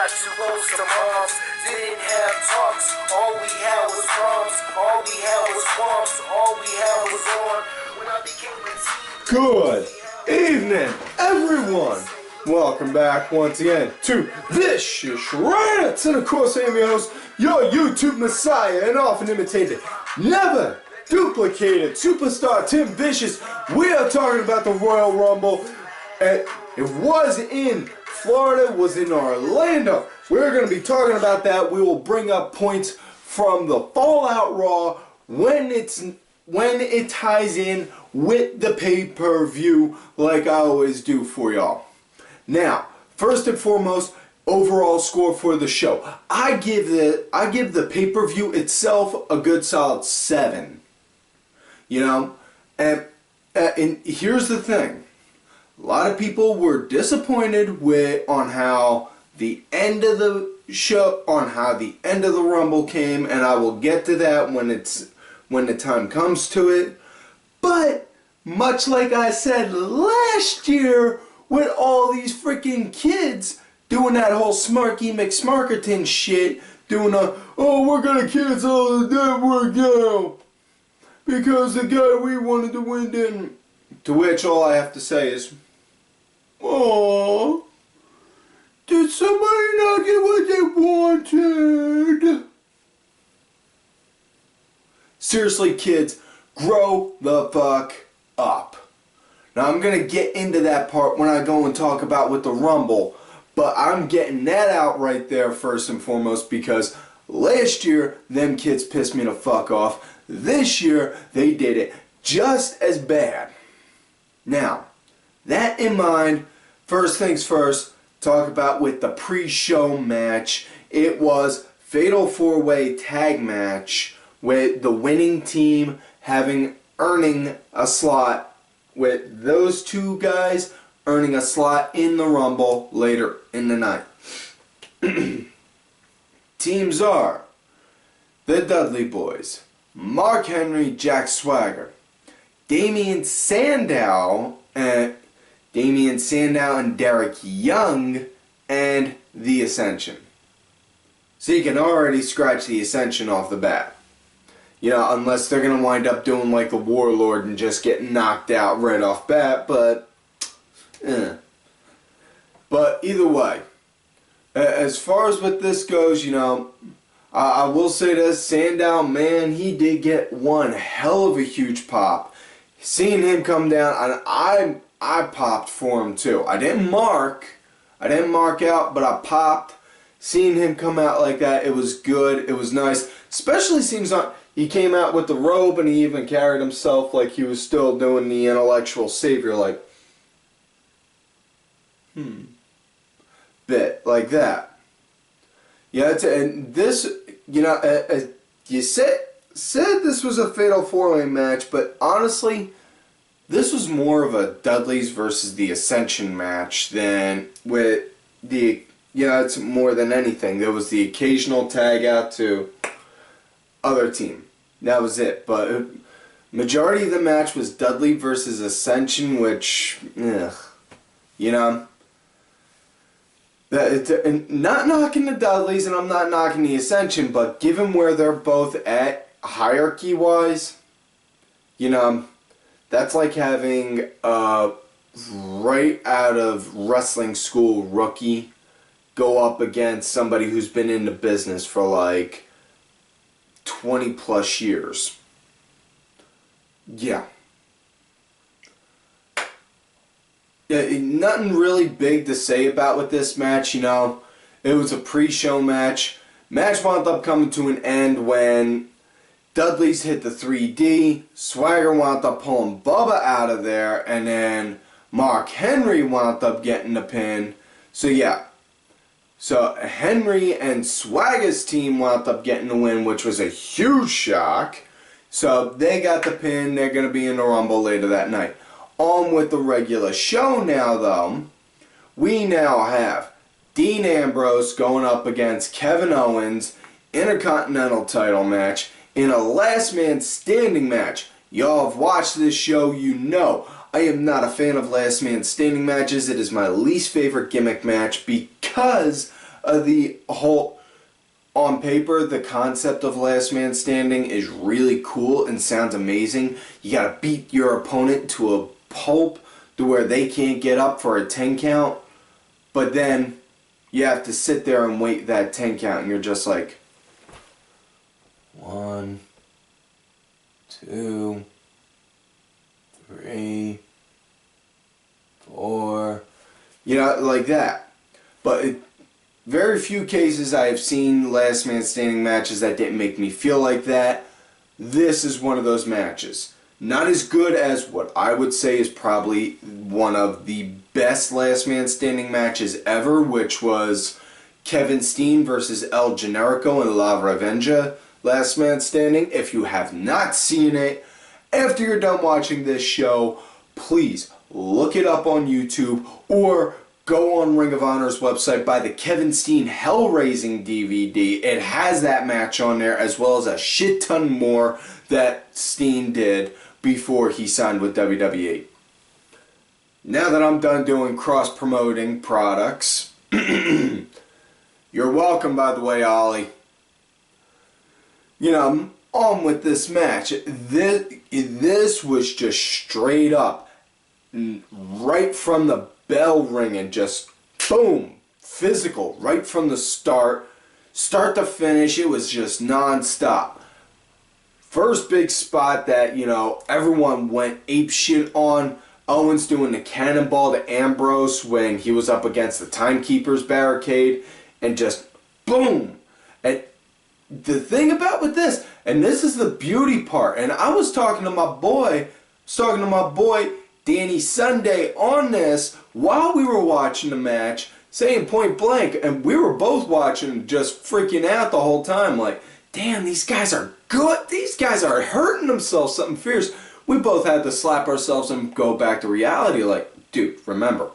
got to roll some arms. Didn't have talks, all we had was bombs. All we had was bombs, all we had was on. When I became a team. Good evening, everyone. Welcome back once again to Vicious Rants. And of course, I am your host, your YouTube messiah, and often imitated, never duplicated superstar Tim Vicious. We are talking about the Royal Rumble. It was in Florida, was in Orlando. We're going to be talking about that. We will bring up points from the Fallout Raw when it ties in with the pay-per-view, like I always do for y'all. Now, first and foremost, overall score for the show. I give the pay-per-view itself a good solid 7. You know, and here's the thing. A lot of people were disappointed on how the end of the show, on how the end of the Rumble came, and I will get to that when the time comes to it. But much like I said last year, with all these freaking kids doing that whole Smarky McSmarkerton shit, doing oh, we're gonna cancel the network now because the guy we wanted to win didn't. To which all I have to say is, oh, did somebody not get what they wanted? Seriously, kids, grow the fuck up. Now, I'm going to get into that part when I go and talk about with the Rumble, but I'm getting that out right there first and foremost because last year, them kids pissed me the fuck off. This year, they did it just as bad. Now, that in mind, first things first, talk about with the pre-show match. It was Fatal 4-Way Tag Match with the winning team earning a slot, with those two guys earning a slot in the Rumble later in the night. Teams are the Dudley Boyz, Mark Henry, Jack Swagger, Damien Sandow and Derek Young, and the Ascension. So you can already scratch the Ascension off the bat. You know, unless they're going to wind up doing like a Warlord and just get knocked out right off bat, but either way, as far as what this goes, you know, I will say this, Sandow, man, he did get one hell of a huge pop. Seeing him come down, and I popped for him too. I didn't mark out, but I popped. Seeing him come out like that, it was good, it was nice. Especially seems like he came out with the robe and he even carried himself like he was still doing the intellectual savior, like, bit like that. Yeah, and this, you know, you said this was a Fatal 4-Way match, but honestly, this was more of a Dudley's versus the Ascension match than with the, it's more than anything. There was the occasional tag out to other team. That was it. But majority of the match was Dudley versus Ascension, which, you know, not knocking the Dudleys and I'm not knocking the Ascension, but given where they're both at hierarchy-wise, you know, that's like having a right out of wrestling school rookie go up against somebody who's been in the business for like 20 plus years. Yeah. Nothing really big to say about with this match, you know. It was a pre-show match. Match wound up coming to an end when Dudley's hit the 3D, Swagger wound up pulling Bubba out of there, and then Mark Henry wound up getting the pin. So yeah. So Henry and Swagger's team wound up getting the win, which was a huge shock. So they got the pin. They're going to be in the Rumble later that night. On with the regular show now, though. We now have Dean Ambrose going up against Kevin Owens, Intercontinental title match, in a last man standing match. Y'all have watched this show, you know I am not a fan of last man standing matches. It is my least favorite gimmick match because the whole, on paper, the concept of last man standing is really cool and sounds amazing. You gotta beat your opponent to a pulp to where they can't get up for a 10 count, but then you have to sit there and wait that 10 count, and you're just like, 1, 2, 3, 4, you know, like that. But very few cases I have seen last man standing matches that didn't make me feel like that. This is one of those matches. Not as good as what I would say is probably one of the best last man standing matches ever, which was Kevin Steen versus El Generico in La Revenja last man standing. If you have not seen it, after you're done watching this show, please look it up on YouTube or go on Ring of Honor's website, buy the Kevin Steen Hell-Raising DVD. It has that match on there, as well as a shit ton more that Steen did before he signed with WWE. Now that I'm done doing cross-promoting products, you're welcome, by the way, Ollie. You know, on with this match. This was just straight up, right from the bell ringing, just boom, physical, right from the start to finish. It was just non-stop. First big spot that, you know, everyone went ape shit on, Owens doing the cannonball to Ambrose when he was up against the Timekeeper's barricade, and just boom. And the thing about with this, and this is the beauty part, and I was talking to my boy Danny Sunday on this while we were watching the match, saying point blank, and we were both watching, just freaking out the whole time, like, damn, these guys are good. These guys are hurting themselves something fierce. We both had to slap ourselves and go back to reality, like, dude, remember,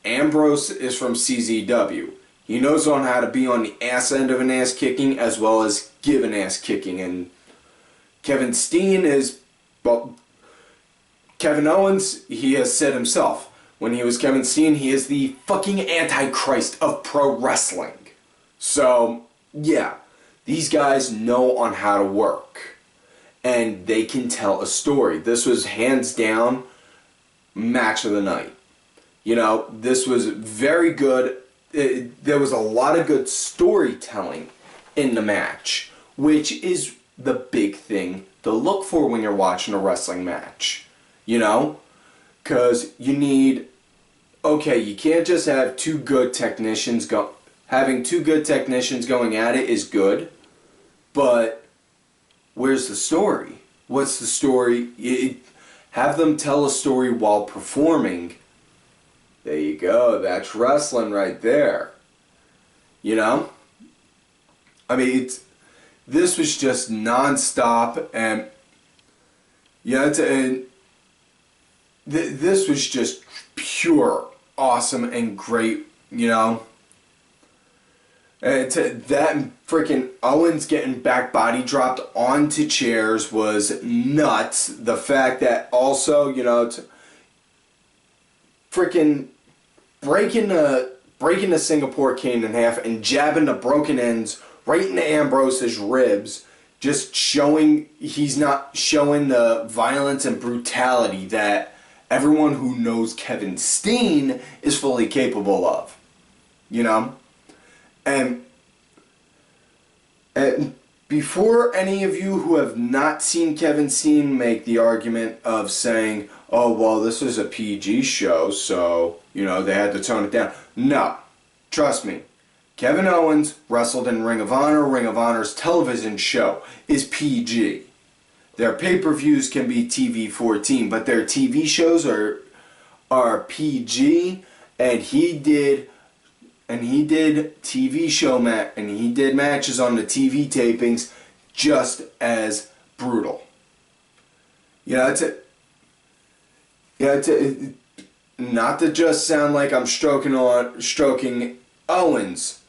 Ambrose is from CZW. He knows on how to be on the ass end of an ass kicking as well as give an ass kicking, and Kevin Steen is, well, Kevin Owens, he has said himself, when he was Kevin Steen, he is the fucking Antichrist of pro wrestling. So, yeah, these guys know on how to work, and they can tell a story. This was hands down match of the night. You know, this was very good. There was a lot of good storytelling in the match, which is the big thing to look for when you're watching a wrestling match. You know? Because you need... Okay, you can't just have two good technicians go... Having two good technicians going at it is good, but where's the story? What's the story? Have them tell a story while performing. There you go. That's wrestling right there. You know? I mean, this was just non-stop, and yeah, this was just pure awesome and great, you know? And that freaking Owens getting back body dropped onto chairs was nuts. The fact that also, you know, freaking breaking the Singapore cane in half and jabbing the broken ends right into Ambrose's ribs, just showing he's not showing the violence and brutality that everyone who knows Kevin Steen is fully capable of. You know? And before any of you who have not seen Kevin Steen make the argument of saying, oh, well, this is a PG show, so, you know, they had to tone it down. No. Trust me. Kevin Owens wrestled in Ring of Honor. Ring of Honor's television show is PG. Their pay-per-views can be TV-14, but their TV shows are PG, and he did TV show and he did matches on the TV tapings just as brutal. You know, not to just sound like I'm stroking Owens'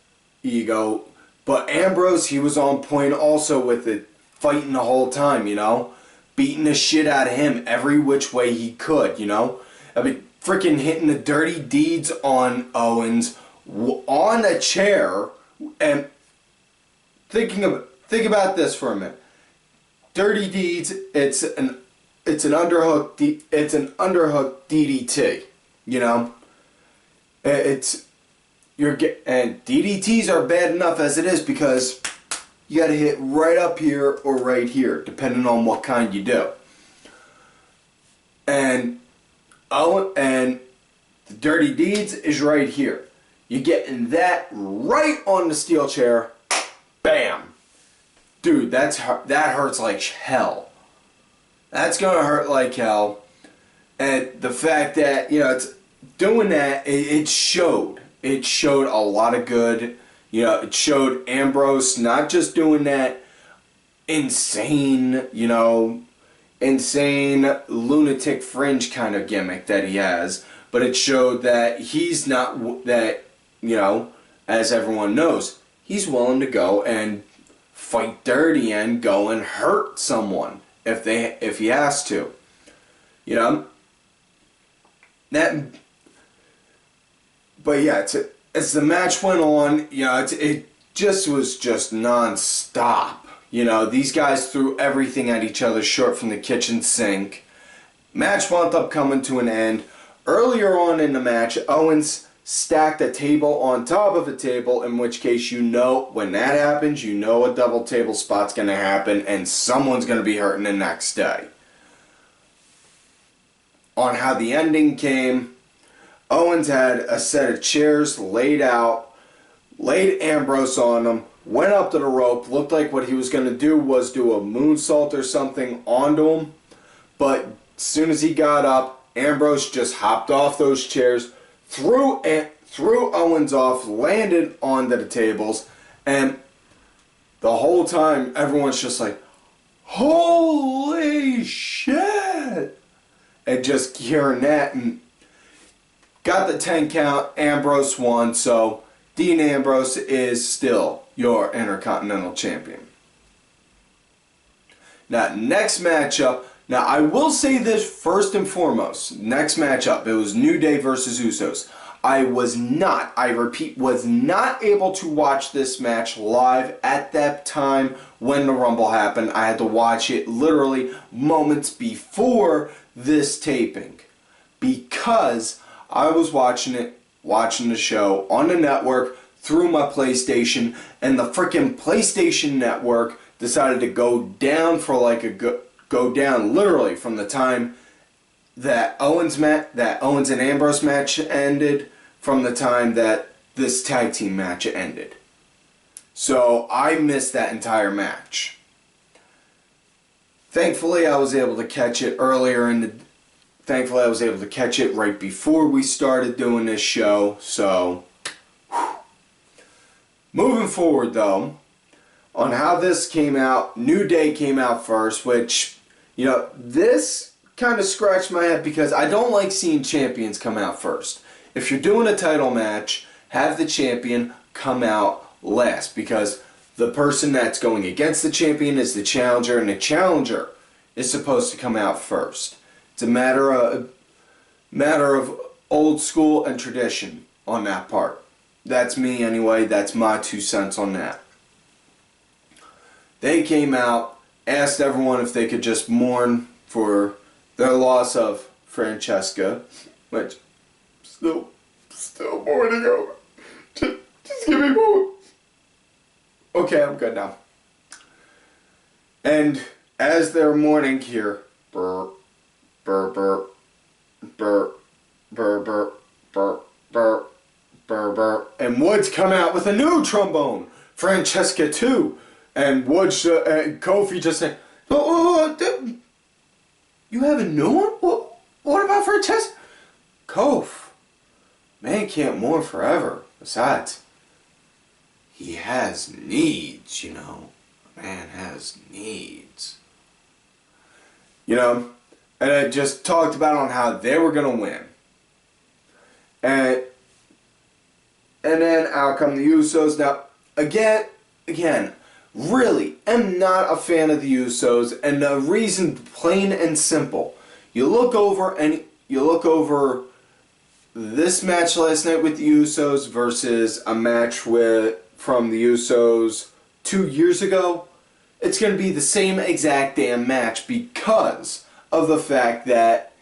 ego, but Ambrose, he was on point also with it, fighting the whole time, you know, beating the shit out of him every which way he could, you know. I mean, freaking hitting the dirty deeds on Owens on a chair, And think about this for a minute. Dirty Deeds, it's an underhook DDT, you know? And DDTs are bad enough as it is because you gotta hit right up here or right here, depending on what kind you do. And the Dirty Deeds is right here. You're getting that right on the steel chair. Bam! Dude, that hurts like hell. That's gonna hurt like hell. And the fact that, you know, it's doing that, it showed. It showed a lot of good. You know, it showed Ambrose not just doing that insane, you know, insane lunatic fringe kind of gimmick that he has, but it showed that he's not, that, you know, as everyone knows, he's willing to go and fight dirty and go and hurt someone if he has to. You know? But yeah, as the match went on, you know, it just was just non-stop. You know, these guys threw everything at each other short from the kitchen sink. Match wound up coming to an end. Earlier on in the match, Owens stacked a table on top of a table, in which case, you know, when that happens, you know a double table spot's going to happen and someone's going to be hurting the next day. On how the ending came, Owens had a set of chairs laid out, laid Ambrose on them, went up to the rope, looked like what he was going to do was do a moonsault or something onto him, but as soon as he got up, Ambrose just hopped off those chairs, threw Owens off, landed onto the tables, and the whole time everyone's just like, holy shit! And just hearing that, and got the 10 count, Ambrose won, so Dean Ambrose is still your Intercontinental Champion. Now, next matchup. Now, I will say this first and foremost. Next matchup, it was New Day versus Usos. I repeat, was not able to watch this match live at that time when the Rumble happened. I had to watch it literally moments before this taping because I was watching the show on the network through my PlayStation, and the freaking PlayStation network decided to go down for like go down literally from the time that Owens and Ambrose match ended, from the time that this tag team match ended. So I missed that entire match. Thankfully, I was able to catch it Thankfully, I was able to catch it right before we started doing this show. So, moving forward though, on how this came out, New Day came out first, which, you know, this kind of scratched my head because I don't like seeing champions come out first. If you're doing a title match, have the champion come out last because the person that's going against the champion is the challenger, and the challenger is supposed to come out first. It's a matter of old school and tradition on that part. That's me anyway. That's my 2 cents on that. They came out, asked everyone if they could just mourn for their loss of Francesca, which still mourning over. Just give me more. Okay, I'm good now. And as they're mourning here, burr, burr, burr, burr, burr, burr, burr, burr, burr, burr, and Woods come out with a new trombone, Francesca too, and Woods and Kofi just say, you have a new one? What about Francesca? Kof, man can't mourn forever. Besides, he has needs, you know. Man has needs. You know, and I just talked about on how they were going to win. And then out come the Usos. Now, again, really am not a fan of the Usos, and the reason, plain and simple. You look over this match last night with the Usos versus a match from the Usos 2 years ago, it's going to be the same exact damn match because of the fact that,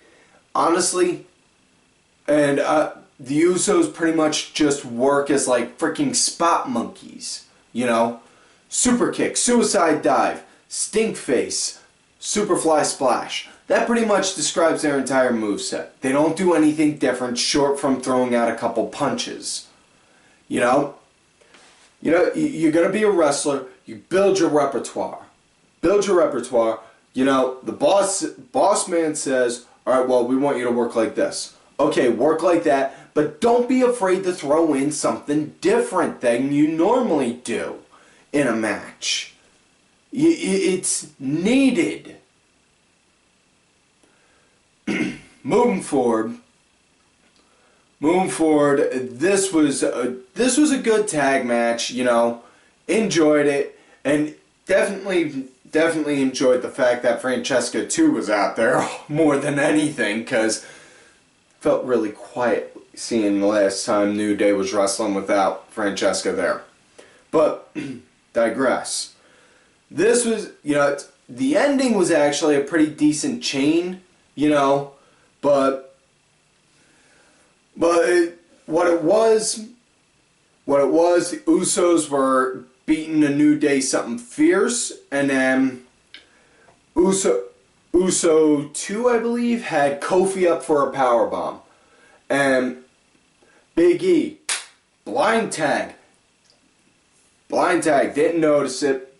honestly, and the Usos pretty much just work as like freaking spot monkeys, you know? Super kick, suicide dive, stink face, superfly splash. That pretty much describes their entire moveset. They don't do anything different short from throwing out a couple punches. You know, you're going to be a wrestler, you build your repertoire. Build your repertoire. You know, the boss man says, all right, well, we want you to work like this. Okay, work like that, but don't be afraid to throw in something different than you normally do in a match. It's needed. Moving forward, this was a good tag match, you know. Enjoyed it, and definitely enjoyed the fact that Francesca too was out there more than anything, because felt really quiet seeing the last time New Day was wrestling without Francesca there. But digress. This was, you know, the ending was actually a pretty decent chain, you know, but what it was, the Usos were beating the New Day something fierce, and then Uso 2, I believe, had Kofi up for a powerbomb. And Big E, blind tag, didn't notice it.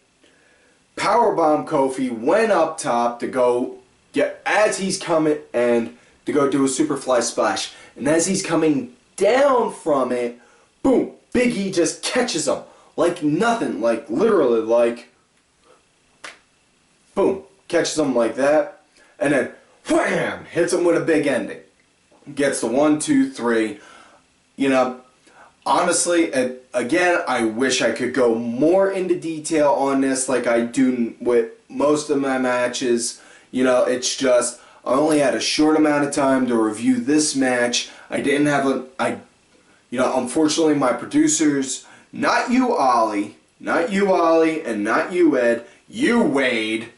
Powerbomb Kofi, went up top to go get, as he's coming, and to go do a superfly splash. And as he's coming down from it, boom, Big E just catches him. Like nothing, like literally, like, boom, catches him like that, and then wham, hits him with a big ending. Gets the 1, 2, 3. You know, honestly, again, I wish I could go more into detail on this like I do with most of my matches. You know, it's just, I only had a short amount of time to review this match. I didn't have you know, unfortunately my producers, not you, Ollie, and not you, Ed, you, Wade,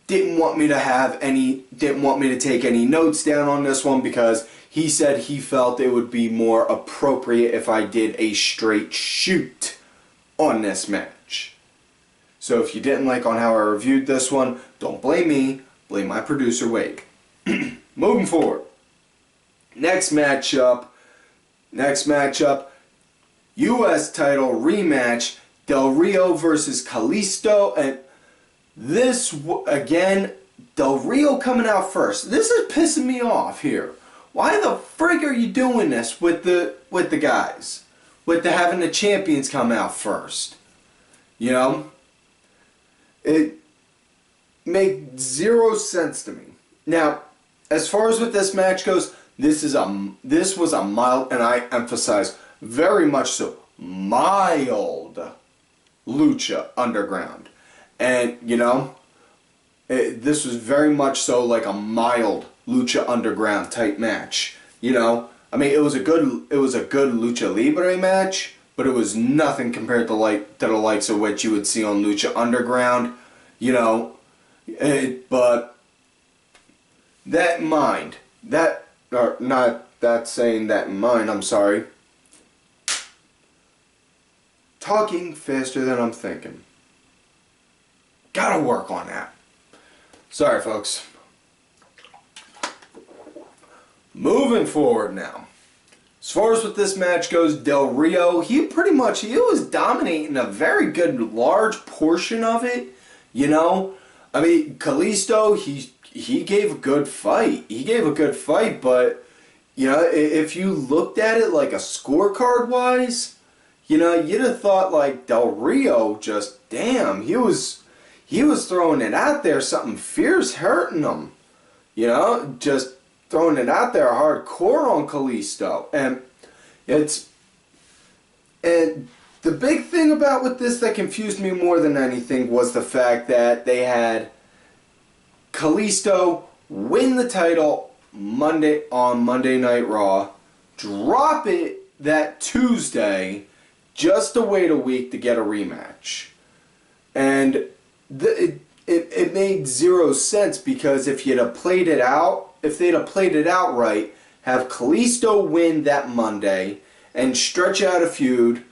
didn't want me to take any notes down on this one, because he said he felt it would be more appropriate if I did a straight shoot on this match. So if you didn't like on how I reviewed this one, don't blame me, blame my producer, Wade. Moving forward. Next matchup, U.S. title rematch, Del Rio versus Kalisto, and this, again, Del Rio coming out first. This is pissing me off here. Why the frig are you doing this with the guys? With having the champions come out first? You know? It made zero sense to me. Now, as far as what this match goes, this was a mild, and I emphasize very much so, mild Lucha Underground. And, you know, this was very much so like a mild Lucha Underground type match. You know, I mean, it was a good Lucha Libre match, but it was nothing compared to the likes of what you would see on Lucha Underground. You know, but that in mind, I'm sorry. Talking faster than I'm thinking. Gotta work on that. Sorry, folks. Moving forward now. As far as what this match goes, Del Rio, he was dominating a very good large portion of it. You know? I mean, Kalisto, he gave a good fight. But, you know, if you looked at it like a scorecard wise, you know, you'd have thought like Del Rio just, damn, he was throwing it out there, something fierce hurting him. You know, just throwing it out there hardcore on Kalisto. And the big thing about with this that confused me more than anything was the fact that they had Kalisto win the title on Monday Night Raw, drop it that Tuesday just to wait a week to get a rematch. And it made zero sense, because if you'd have played it out, if they'd have played it out right, have Kalisto win that Monday and stretch out a feud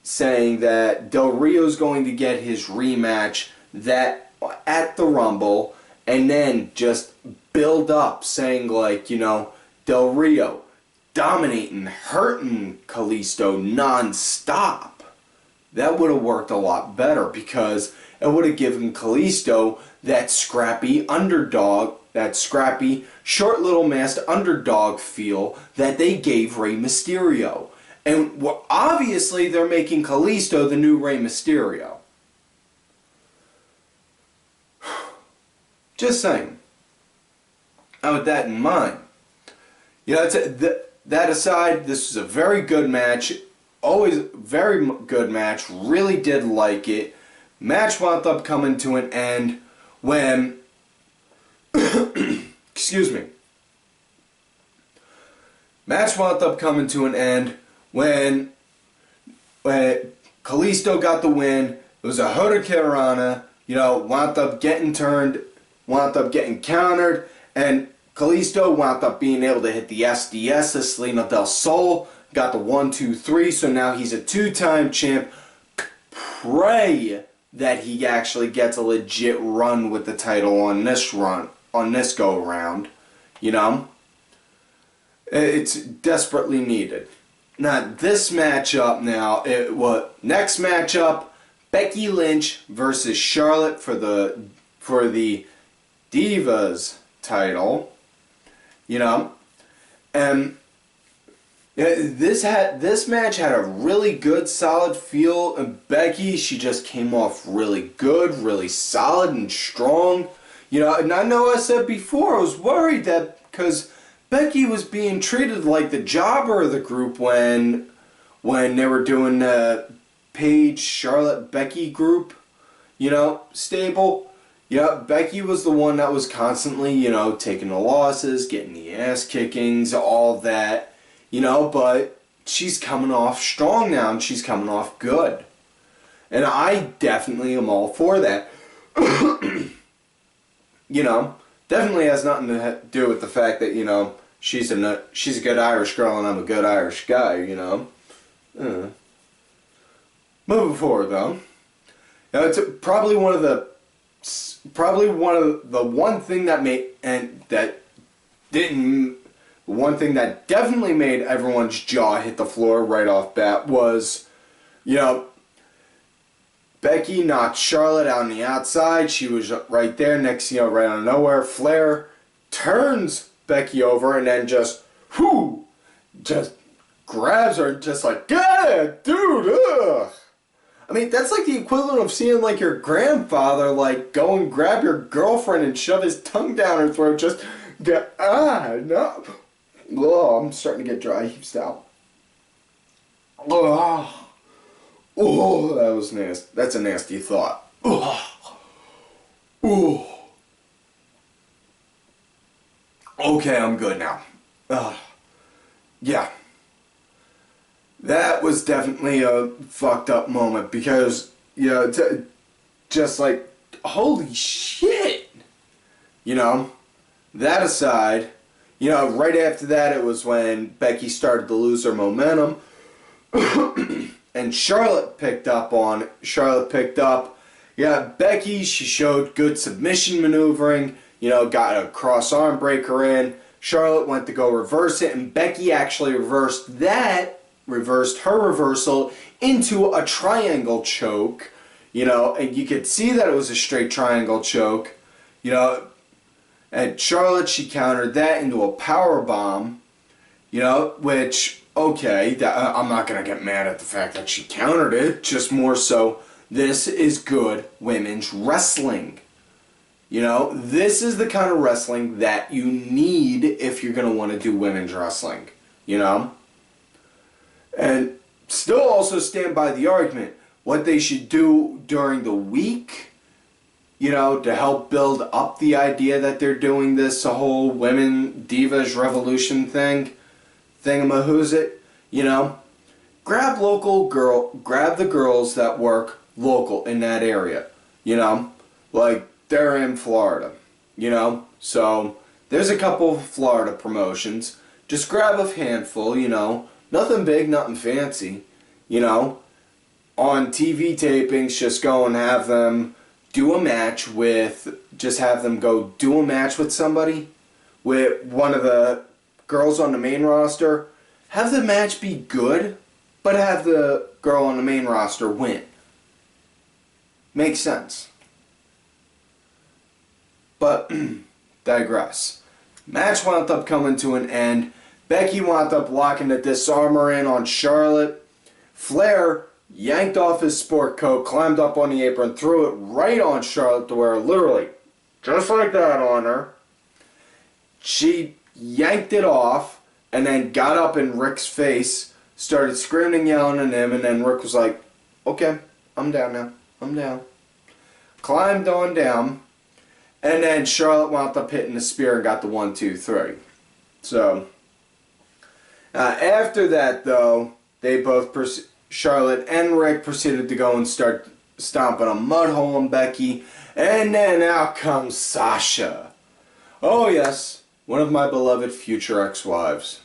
saying that Del Rio's going to get his rematch at the Rumble, and then just build up saying, like, you know, Del Rio dominating, hurting Kalisto non-stop. That would have worked a lot better, because it would have given Kalisto that scrappy underdog, that scrappy, short little masked underdog feel that they gave Rey Mysterio. And obviously they're making Kalisto the new Rey Mysterio. Just saying. Now with that in mind, you know, that aside, this was a very good match. Always very good match. Really did like it. Match wound up coming to an end when excuse me. Match wound up coming to an end when Kalisto got the win. It was a Hurricanrana, you know, wound up getting turned, wound up getting countered, and Kalisto wound up being able to hit the SDS of Selena del Sol, got the 1, 2, 3, so now he's a 2-time champ. Pray that he actually gets a legit run with the title on this go around, you know? It's desperately needed. Now, this matchup now, next matchup, Becky Lynch versus Charlotte for the Divas title, you know? And this match had a really good, solid feel, and Becky, she just came off really good, really solid and strong. You know, and I know I said before, I was worried that because Becky was being treated like the jobber of the group when they were doing the Paige, Charlotte, Becky group, you know, stable. Yeah, Becky was the one that was constantly, you know, taking the losses, getting the ass kickings, all that. You know, but she's coming off strong now, and she's coming off good. And I definitely am all for that. You know, definitely has nothing to do with the fact that, you know, she's a good Irish girl and I'm a good Irish guy, you know. Moving forward, though. Now, it's probably one thing that definitely made everyone's jaw hit the floor right off bat was, you know, Becky knocked Charlotte out on the outside. She was right there next, you know, right out of nowhere. Flair turns Becky over and then just grabs her and just like, yeah, dude, ugh. I mean, that's like the equivalent of seeing like your grandfather like go and grab your girlfriend and shove his tongue down her throat. Just get, no. Oh, I'm starting to get dry heaves out. Oh, that was nasty. That's a nasty thought. Okay, I'm good now. Yeah. That was definitely a fucked up moment because, you know, just like, holy shit. You know, that aside, you know, right after that, it was when Becky started to lose her momentum. And Charlotte picked up. Yeah, Becky, she showed good submission maneuvering. You know, got a cross arm breaker in. Charlotte went to go reverse it. And Becky actually reversed her reversal into a triangle choke. You know, and you could see that it was a straight triangle choke. You know, and Charlotte, she countered that into a power bomb, you know, which, okay, I'm not going to get mad at the fact that she countered it, just more so, this is good women's wrestling. You know, this is the kind of wrestling that you need if you're going to want to do women's wrestling, you know. And still also stand by the argument, what they should do during the week, you know, to help build up the idea that they're doing this whole women divas revolution thingamahoosit, you know, grab the girls that work local in that area, you know, like they're in Florida, you know, so there's a couple of Florida promotions. Just grab a handful, you know, nothing big, nothing fancy, you know. On TV tapings, just go and have them do a match with, just have them go do a match with somebody, with one of the girls on the main roster. Have the match be good, but have the girl on the main roster win. Makes sense. But, digress. Match wound up coming to an end. Becky wound up locking the disarmor in on Charlotte. Flair yanked off his sport coat, climbed up on the apron, threw it right on Charlotte to where literally, just like that on her, she yanked it off and then got up in Rick's face, started screaming and yelling at him, and then Rick was like, okay, I'm down now. I'm down. Climbed on down, and then Charlotte wound up hitting the spear and got the 1, 2, 3. So, after that, though, they both, Charlotte and Rick, proceeded to go and start stomping a mud hole on Becky. And then out comes Sasha. Oh, yes, one of my beloved future ex-wives.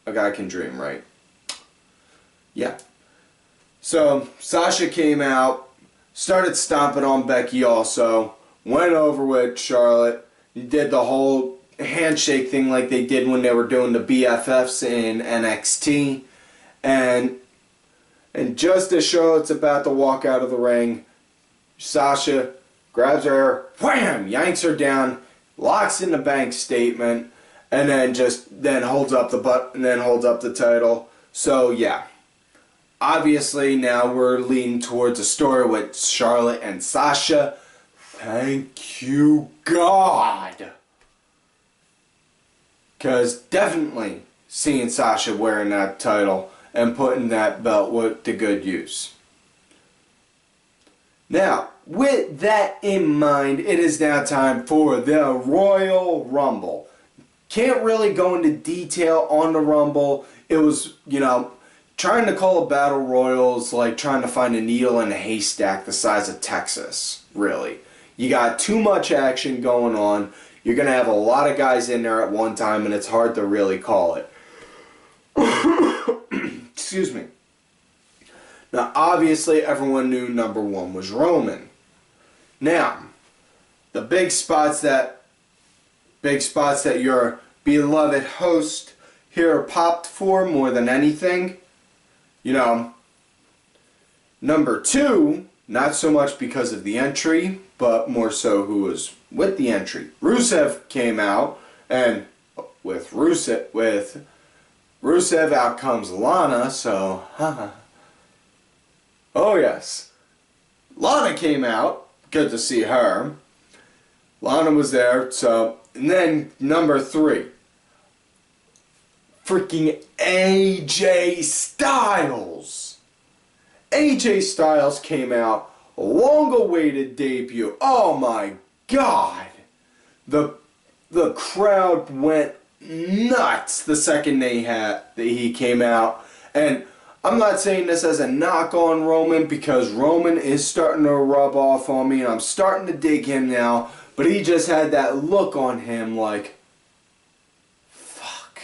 A guy can dream, right? Yeah. So, Sasha came out, started stomping on Becky also, went over with Charlotte, did the whole handshake thing like they did when they were doing the BFFs in NXT, and just as Charlotte's about to walk out of the ring, Sasha grabs her, wham, yanks her down, locks in the bank statement, and then holds up the title. So yeah, obviously now we're leading towards a story with Charlotte and Sasha. Thank you, God. Because definitely seeing Sasha wearing that title and putting that belt to good use. Now, with that in mind, it is now time for the Royal Rumble. Can't really go into detail on the Rumble. It was, you know, trying to call a battle royal is like trying to find a needle in a haystack the size of Texas, really. You got too much action going on. You're going to have a lot of guys in there at one time, and it's hard to really call it. Excuse me. Now, obviously, everyone knew number one was Roman. Now, the big spots that your beloved host here popped for more than anything, you know, number two, not so much because of the entry, but more so who was with the entry. Rusev came out, and with Rusev out comes Lana, so, haha. Oh yes. Lana came out, good to see her. Lana was there, so, and then number three. Freaking AJ Styles. AJ Styles came out, a long-awaited debut. Oh my God. The crowd went nuts the second he came out. And I'm not saying this as a knock on Roman, because Roman is starting to rub off on me and I'm starting to dig him now, but he just had that look on him like, fuck.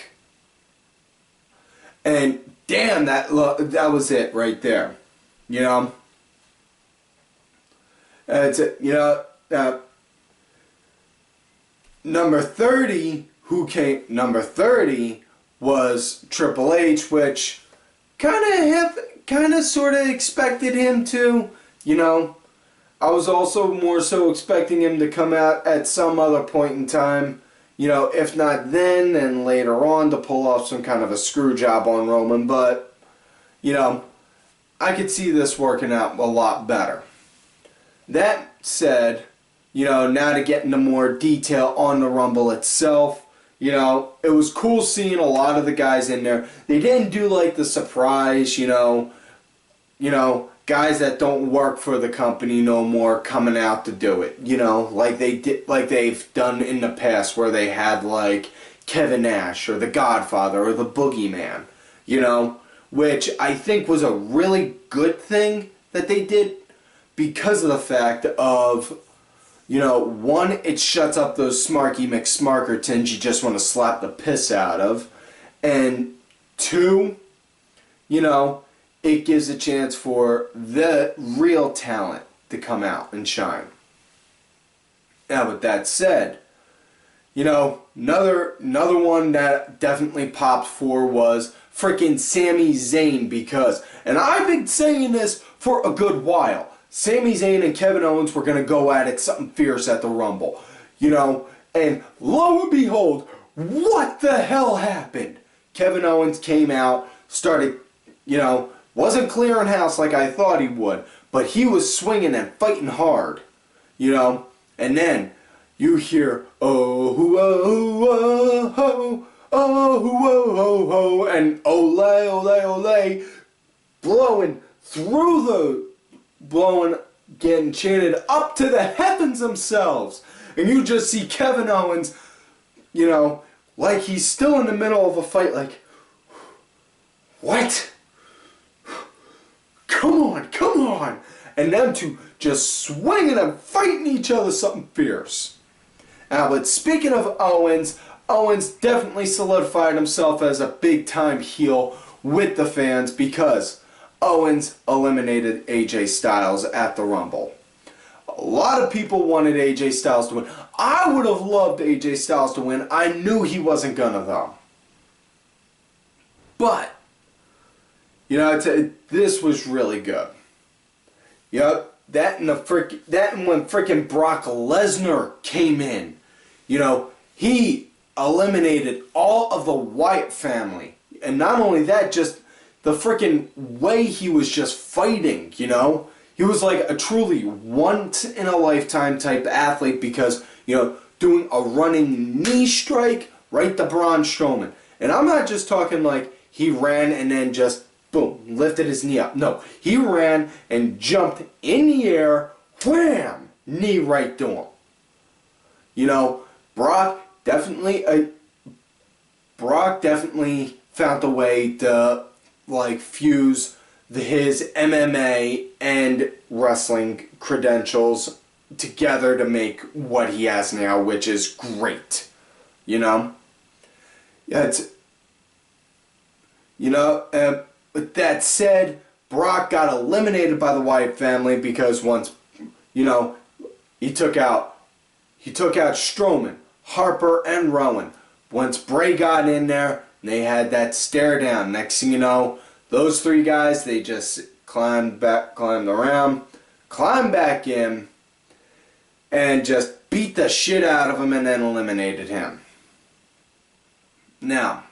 And damn, that was it right there. You know? It's you know, number 30 was Triple H, which kind of sort of expected him to, you know. I was also more so expecting him to come out at some other point in time, you know, if not then later on, to pull off some kind of a screw job on Roman, but, you know, I could see this working out a lot better. That said, you know, now to get into more detail on the Rumble itself, you know, it was cool seeing a lot of the guys in there. They didn't do like the surprise, you know, guys that don't work for the company no more coming out to do it, you know, like they've done in the past, where they had like Kevin Nash or the Godfather or the Boogeyman, you know, which I think was a really good thing that they did because of the fact of, you know, one, it shuts up those Smarky McSmarkertons you just want to slap the piss out of, and two, you know, it gives a chance for the real talent to come out and shine. Now, with that said, you know, another one that definitely popped for was freaking Sami Zayn, because, and I've been saying this for a good while, Sami Zayn and Kevin Owens were going to go at it something fierce at the Rumble, you know, and lo and behold, what the hell happened? Kevin Owens came out, started, you know, wasn't clearing house like I thought he would, but he was swinging and fighting hard, you know, and then you hear, oh, oh, oh, oh, oh, oh, and ole, ole, ole, getting chanted up to the heavens themselves. And you just see Kevin Owens, you know, like he's still in the middle of a fight, like, what? Come on, come on. And them two just swinging and fighting each other something fierce. Now, but speaking of Owens, Owens definitely solidified himself as a big-time heel with the fans because Owens eliminated AJ Styles at the Rumble. A lot of people wanted AJ Styles to win. I would have loved AJ Styles to win. I knew he wasn't gonna, though. But, you know, this was really good. Yep. That and when frickin' Brock Lesnar came in, you know, he eliminated all of the Wyatt family. And not only that, just the frickin' way he was just fighting, you know. He was like a truly once-in-a-lifetime type athlete because, you know, doing a running knee strike right to Braun Strowman. And I'm not just talking like he ran and then just boom, lifted his knee up. No, he ran and jumped in the air, wham, knee right to him. You know, Brock definitely found a way to, like, fuse his MMA and wrestling credentials together to make what he has now, which is great. You know? Yeah, it's, you know, with that said, Brock got eliminated by the Wyatt family because once, you know, he took out Strowman, Harper, and Rowan. Once Bray got in there, they had that stare down. Next thing you know, those three guys, they just climbed around, climbed back in, and just beat the shit out of him and then eliminated him. Now,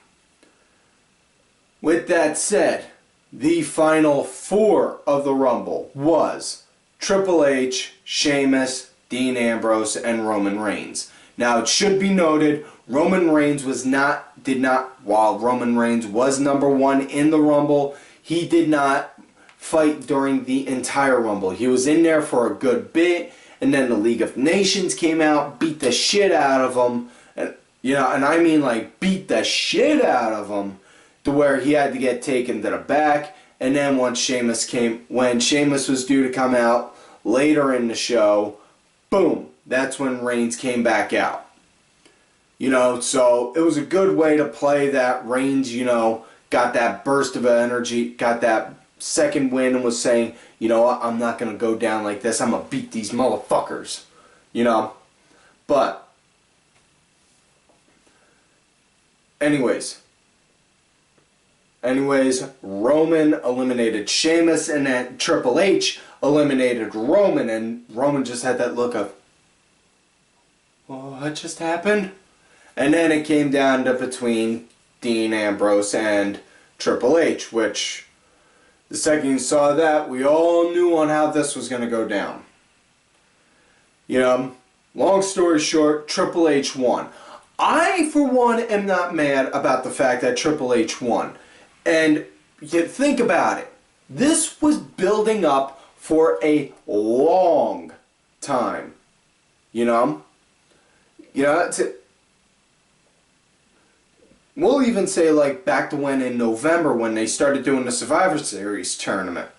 with that said, the final four of the Rumble was Triple H, Sheamus, Dean Ambrose, and Roman Reigns. Now, it should be noted, Roman Reigns while Roman Reigns was number one in the Rumble, he did not fight during the entire Rumble. He was in there for a good bit, and then the League of Nations came out, beat the shit out of him, and, you know, and I mean like beat the shit out of him, to where he had to get taken to the back. And then when Sheamus was due to come out later in the show, boom, that's when Reigns came back out. You know, so it was a good way to play that. Reigns, you know, got that burst of energy, got that second win, and was saying, you know what, I'm not going to go down like this. I'm going to beat these motherfuckers. You know? But, anyways, Roman eliminated Sheamus, and then Triple H eliminated Roman, and Roman just had that look of, what just happened? And then it came down to between Dean Ambrose and Triple H, which the second you saw that, we all knew on how this was going to go down. You know, long story short, Triple H won. I, for one, am not mad about the fact that Triple H won. And you think about it. This was building up for a long time. You know? You know, we'll even say like back to when in November when they started doing the Survivor Series tournament,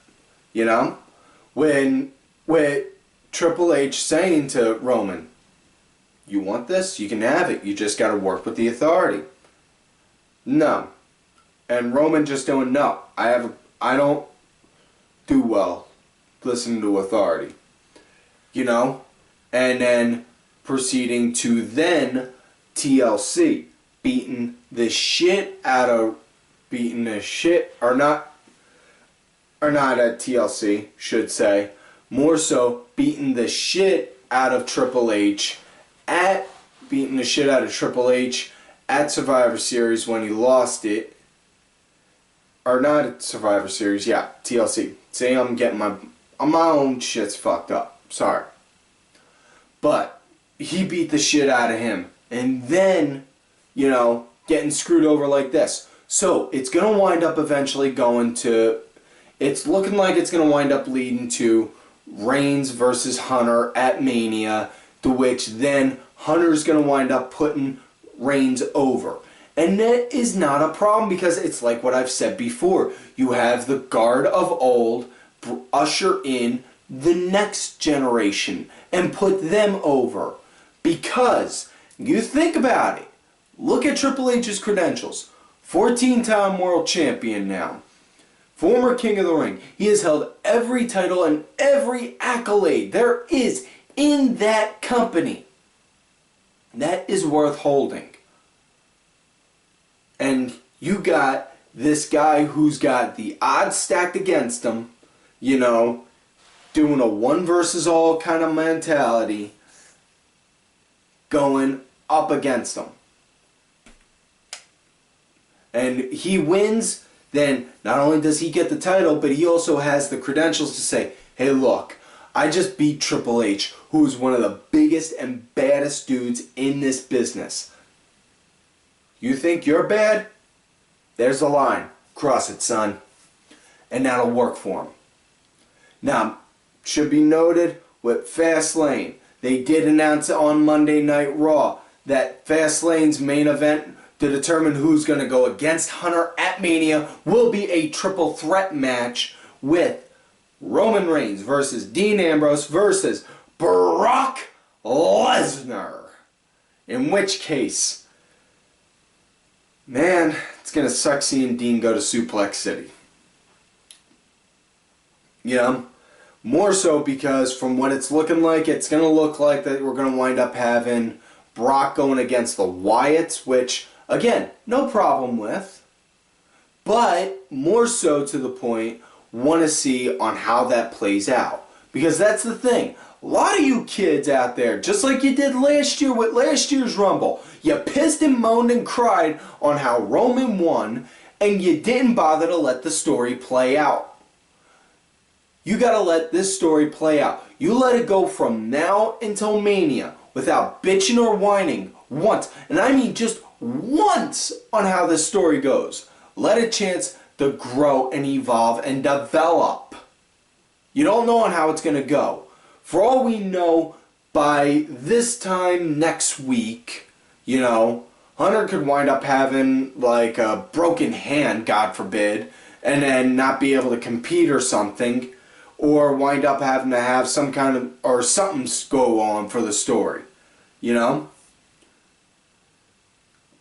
you know, when with Triple H saying to Roman, you want this? You can have it. You just got to work with the Authority. No. And Roman just doing, no. I don't do well listening to Authority. You know? And then proceeding to then TLC. Beating the shit at TLC, should say. More so, beating the shit out of Triple H at Survivor Series when he lost it. Or not at Survivor Series, yeah, TLC. See, I'm getting my own shit's fucked up. Sorry. But he beat the shit out of him. And then, you know, getting screwed over like this. So, it's going to wind up eventually going to... It's looking like it's going to wind up leading to Reigns versus Hunter at Mania, to which then Hunter's going to wind up putting Reigns over. And that is not a problem because it's like what I've said before. You have the guard of old usher in the next generation and put them over. Because, you think about it, look at Triple H's credentials. 14-time world champion now. Former King of the Ring. He has held every title and every accolade there is in that company. That is worth holding. And you got this guy who's got the odds stacked against him, you know, doing a one versus all kind of mentality, going up against him. And he wins, then not only does he get the title, but he also has the credentials to say, hey look, I just beat Triple H, who is one of the biggest and baddest dudes in this business. You think you're bad? There's the line. Cross it, son. And that'll work for him. Now, should be noted with Fastlane, they did announce on Monday Night Raw that Fastlane's main event to determine who's going to go against Hunter at Mania will be a triple threat match with Roman Reigns versus Dean Ambrose versus Brock Lesnar. In which case, man, it's going to suck seeing Dean go to Suplex City. You know? More so because from what it's looking like, it's going to look like that we're going to wind up having Brock going against the Wyatts, which, again, no problem with. But more so to the point, want to see on how that plays out. Because that's the thing. A lot of you kids out there, just like you did last year with last year's Rumble, you pissed and moaned and cried on how Roman won, and you didn't bother to let the story play out. You gotta let this story play out. You let it go from now until Mania without bitching or whining once, and I mean just once, on how this story goes. Let a chance to grow and evolve and develop. You don't know on how it's gonna go. For all we know, by this time next week, you know, Hunter could wind up having like a broken hand, God forbid, and then not be able to compete or something, or wind up having to have some kind of, or something go on for the story, you know?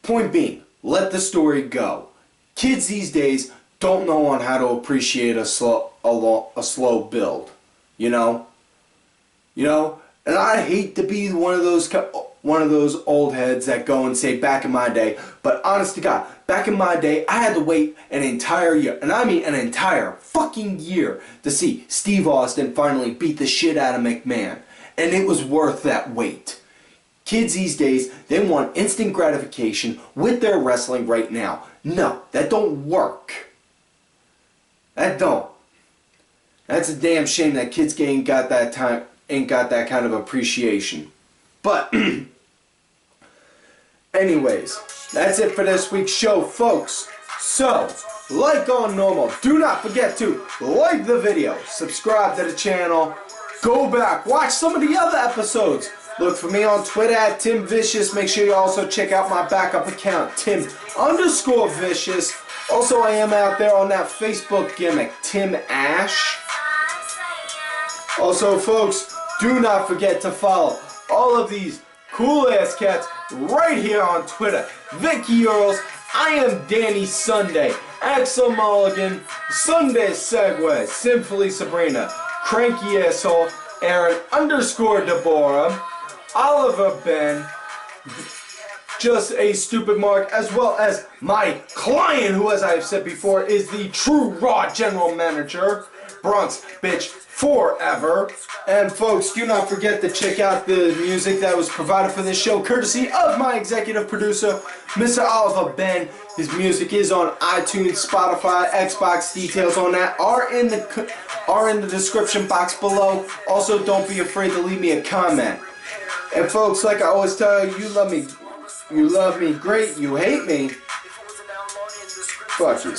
Point being, let the story go. Kids these days don't know on how to appreciate a slow build, you know? You know, and I hate to be one of those old heads that go and say back in my day, but honest to God, back in my day, I had to wait an entire year, and I mean an entire fucking year, to see Steve Austin finally beat the shit out of McMahon, and it was worth that wait. Kids these days, they want instant gratification with their wrestling right now. No, that don't work. That don't. That's a damn shame that kids ain't got that kind of appreciation. But anyways, that's it for this week's show, folks. So, like on normal, do not forget to like the video, subscribe to the channel, go back, watch some of the other episodes Look for me on Twitter at Tim Vicious. Make sure you also check out my backup account, Tim_Vicious. Also, I am out there on that Facebook gimmick, Tim Ash. Also, folks, do not forget to follow all of these cool-ass cats right here on Twitter. Vicky Earls, I am Danny Sunday, Axel Mulligan, Sunday Segway, Sinfully Sabrina, Cranky Asshole, Aaron_Deborah, Oliver Ben, Just a Stupid Mark, as well as my client, who, as I have said before, is the true Raw General Manager, Bronx Bitch Forever. And folks, do not forget to check out the music that was provided for this show, courtesy of my executive producer, Mr. Oliver Ben. His music is on iTunes, Spotify, Xbox. Details on that are in the description box below. Also, don't be afraid to leave me a comment. And folks, like I always tell you, you love me great, you hate me, fuck you.